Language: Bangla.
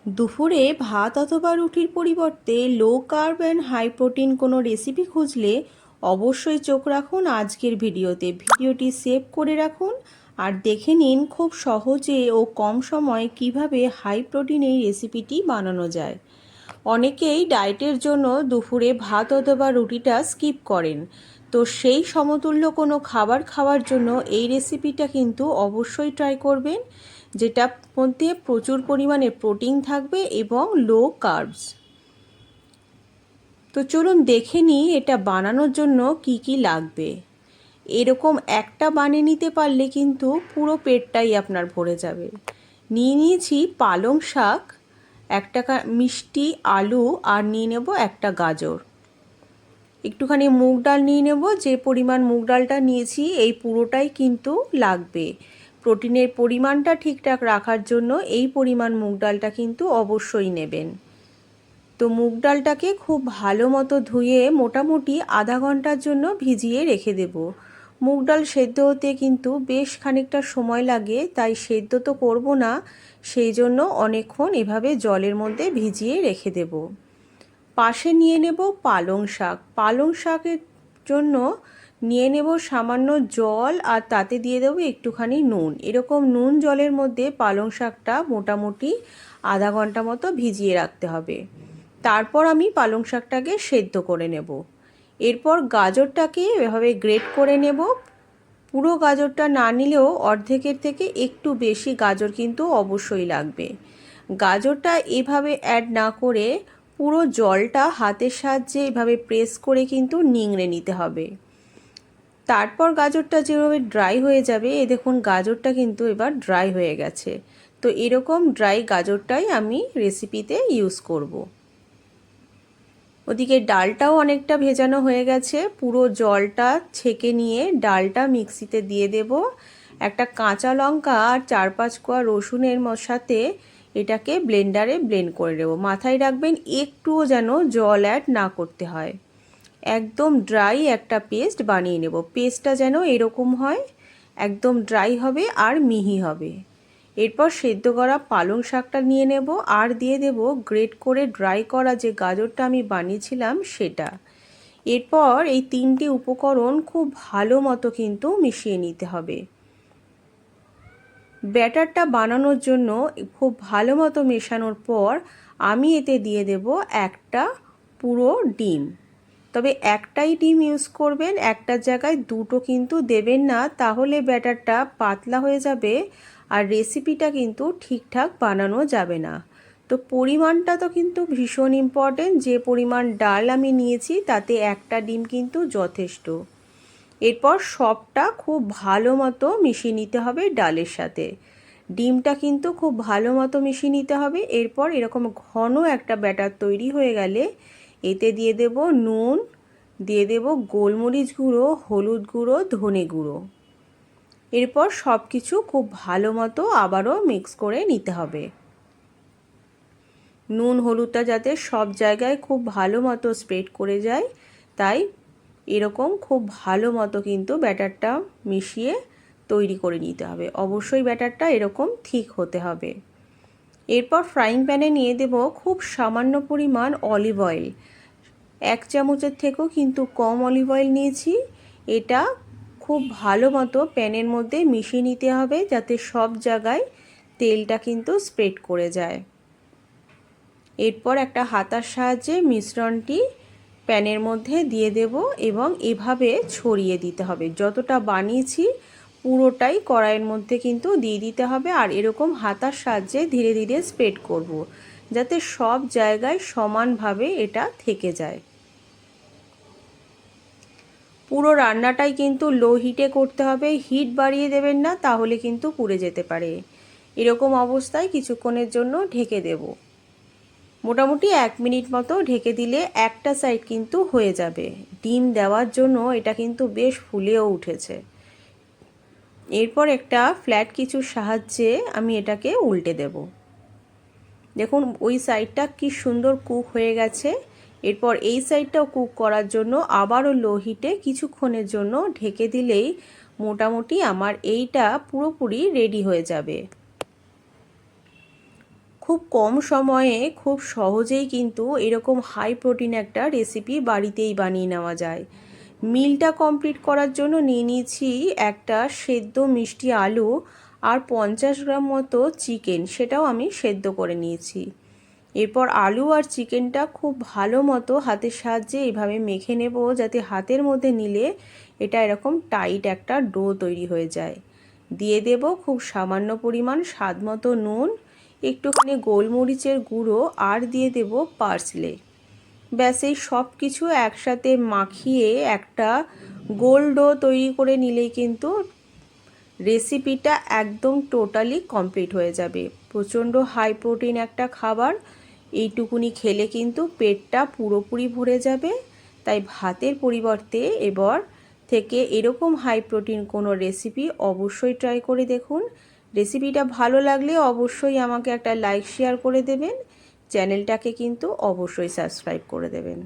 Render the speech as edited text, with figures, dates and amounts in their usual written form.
দুপুরে ভাত অথবা রুটির পরিবর্তে low carb and high protein কোনো রেসিপি খুঁজলে অবশ্যই চোখ রাখুন আজকের ভিডিওতে। ভিডিওটি সেভ করে রাখুন আর দেখে নিন খুব সহজে ও কম সময়ে কিভাবে হাই প্রোটিন এই রেসিপিটি বানানো যায়। অনেকেই ডায়েটের জন্য দুপুরে ভাত অথবা রুটিটা স্কিপ করেন, তো সেই সমতুল্য কোনো খাবার খাওয়ার জন্য এই রেসিপিটা কিন্তু অবশ্যই ট্রাই করবেন, যেটার মধ্যে প্রচুর পরিমাণে প্রোটিন থাকবে এবং লো কার্বস। তো চলুন দেখে নিই এটা বানানোর জন্য কি কি লাগবে। এরকম একটা বানিয়ে নিতে পারলে কিন্তু পুরো পেটটাই আপনার ভরে যাবে। নিয়েছি পালং শাক, একটা মিষ্টি আলু, আর নিয়ে নেব একটা গাজর। একটুখানি মুগ ডাল নিয়ে নেব, যে পরিমাণ মুগ ডালটা নিয়েছি এই পুরোটাই কিন্তু লাগবে। প্রোটিনের পরিমাণটা ঠিকঠাক রাখার জন্য এই পরিমাণ মুগ ডালটা কিন্তু অবশ্যই নেবেন। তো মুগ ডালটাকে খুব ভালো মতো ধুয়ে মোটামুটি আধা ঘন্টার জন্য ভিজিয়ে রেখে দেব। মুগ ডাল সেদ্ধ হতে কিন্তু বেশ খানিকটা সময় লাগে, তাই সেদ্ধ তো করব না, সেই জন্য অনেকক্ষণ এভাবে জলের মধ্যে ভিজিয়ে রেখে দেব। পাশে নিয়ে নেব পালং শাক। পালং শাকের জন্য নিয়ে নেব সামান্য জল, আর তাতে দিয়ে দেবো একটুখানি নুন। এরকম নুন জলের মধ্যে পালং শাকটা মোটামুটি আধা ঘন্টা মতো ভিজিয়ে রাখতে হবে। তারপর আমি পালং শাকটাকে সেদ্ধ করে নেব। এরপর গাজরটাকে এভাবে গ্রেট করে নেব। পুরো গাজরটা না নিলেও অর্ধেকের থেকে একটু বেশি গাজর কিন্তু অবশ্যই লাগবে। গাজরটা এভাবে অ্যাড না করে পুরো জলটা হাতের সাহায্যে এভাবে প্রেস করে কিন্তু নিংড়ে নিতে হবে। তারপর গাজরটা যেভাবে ড্রাই হয়ে যাবে, দেখুন গাজরটা কিন্তু এবার ড্রাই হয়ে গেছে। তো এরকম ড্রাই গাজরটাই আমি রেসিপিতে ইউজ করব। ওদিকে ডালটাও অনেকটা ভেজানো হয়ে গেছে। পুরো জলটা ছেঁকে নিয়ে ডালটা মিক্সিতে দিয়ে দেব। একটা কাঁচা লঙ্কা আর 4-5 কোয়া রসুনের সাথে এটাকে ব্লেন্ডারে ব্লেন্ড করে নেব। মাথায় রাখবেন একটুও যেন জল অ্যাড না করতে হয়। একদম ড্রাই একটা পেস্ট বানিয়ে নেব। পেস্টটা যেন এরকম হয়, একদম ড্রাই হবে আর মিহি হবে। এরপর সেদ্ধ করা পালং শাকটা নিয়ে নেব আর দিয়ে দেব গ্রেট করে ড্রাই করা যে গাজরটা আমি বানিয়েছিলাম সেটা। এরপর এই তিনটি উপকরণ খুব ভালো মতো কিন্তু মিশিয়ে নিতে হবে। ব্যাটারটা বানানোর জন্য খুব ভালো মতো মেশানোর পর আমি এতে দিয়ে দেব একটা পুরো ডিম। তবে একটাই ডিম ইউজ করবেন, একটার জায়গায় দুটো কিন্তু দেবেন না, তাহলে ব্যাটারটা পাতলা হয়ে যাবে আর রেসিপিটা কিন্তু ঠিকঠাক বানানো যাবে না। তো পরিমাণটা তো কিন্তু ভীষণ ইম্পর্টেন্ট। যে পরিমাণ ডাল আমি নিয়েছি তাতে একটা ডিম কিন্তু যথেষ্ট। এরপর সবটা খুব ভালো মতো মিশিয়ে নিতে হবে ডালের সাথে। ডিমটা কিন্তু খুব ভালো মতো মিশিয়ে নিতে হবে। এরপর এরকম ঘন একটা ব্যাটার তৈরি হয়ে গেলে এতে দিয়ে দেব নুন, দিয়ে দেব গোলমরিচ গুঁড়ো, হলুদ গুঁড়ো, ধনে গুঁড়ো। এরপর সব কিছু খুব ভালো মতো আবারও মিক্স করে নিতে হবে। নুন হলুদটা যাতে সব জায়গায় খুব ভালো মতো স্প্রেড করে যায়, তাই এরকম খুব ভালো মতো কিন্তু ব্যাটারটা মিশিয়ে তৈরি করে নিতে হবে। অবশ্যই ব্যাটারটা এরকম ঠিক হতে হবে। এরপর ফ্রাইং প্যানে নিয়ে দেব খুব সামান্য পরিমাণ অলিভ অয়েল। 1 চামচের থেকেও কিন্তু কম অলিভ অয়েল নিয়েছি। এটা খুব ভালো মতো প্যানের মধ্যে মিশিয়ে নিতে হবে, যাতে সব জায়গায় তেলটা কিন্তু স্প্রেড করে যায়। এরপর একটা হাতার সাহায্যে মিশ্রণটি প্যানের মধ্যে দিয়ে দেব এবং এভাবে ছড়িয়ে দিতে হবে। যতটা বানিয়েছি পুরোটাই কড়াইয়ের মধ্যে কিন্তু দিয়ে দিতে হবে, আর এরকম হাতার সাহায্যে ধীরে ধীরে স্প্রেড করব, যাতে সব জায়গায় সমানভাবে এটা থেকে যায়। পুরো রান্নাটাই কিন্তু লো হিটে করতে হবে, হিট বাড়িয়ে দেবেন না, তাহলে কিন্তু পুড়ে যেতে পারে। এরকম অবস্থায় কিছুক্ষণের জন্য ঢেকে দেব। মোটামুটি 1 মিনিট মতো ঢেকে দিলে একটা সাইড কিন্তু হয়ে যাবে। ডিম দেওয়ার জন্য এটা কিন্তু বেশ ফুলেও উঠেছে। এরপর একটা ফ্ল্যাট কিছুর সাহায্যে আমি এটাকে উল্টে দেব। দেখুন ওই সাইডটা কি সুন্দর কুক হয়ে গেছে। এরপর এই সাইডটাও কুক করার জন্য আবারও লো হিটে কিছুক্ষণের জন্য ঢেকে দিলেই মোটামুটি আমার এইটা পুরোপুরি রেডি হয়ে যাবে। খুব কম সময়ে খুব সহজেই কিন্তু এরকম হাই প্রোটিন একটা রেসিপি বাড়িতেই বানিয়ে নেওয়া যায়। মিলটা কমপ্লিট করার জন্য নিয়ে নিয়েছি একটা সেদ্ধ মিষ্টি আলু আর 50 গ্রাম মতো চিকেন, সেটাও আমি সেদ্ধ করে নিয়েছি। এরপর আলু আর চিকেনটা খুব ভালো মতো হাতের সাহায্যে এইভাবে মেখে নেব, যাতে হাতের মধ্যে নিলে এটা এরকম টাইট একটা ডো তৈরি হয়ে যায়। দিয়ে দেব খুব সামান্য পরিমাণ স্বাদ মতো নুন, একটুখানি গোলমরিচের গুঁড়ো আর দিয়ে দেব পার্সলে। ব্যাস এই সব কিছু একসাথে মাখিয়ে একটা গোল ডো তৈরি করে নিলেই কিন্তু রেসিপিটা একদম টোটালি কমপ্লিট হয়ে যাবে। প্রচণ্ড হাই প্রোটিন একটা খাবার, এইটুকুনি খেলে কিন্তু পেটটা পুরোপুরি ভরে যাবে। তাই ভাতের পরিবর্তে এবার থেকে এরকম হাই প্রোটিন কোনো রেসিপি অবশ্যই ট্রাই করে দেখুন। রেসিপিটা ভালো লাগলে অবশ্যই আমাকে একটা লাইক শেয়ার করে দেবেন, চ্যানেলটাকে কিন্তু অবশ্যই সাবস্ক্রাইব করে দেবেন।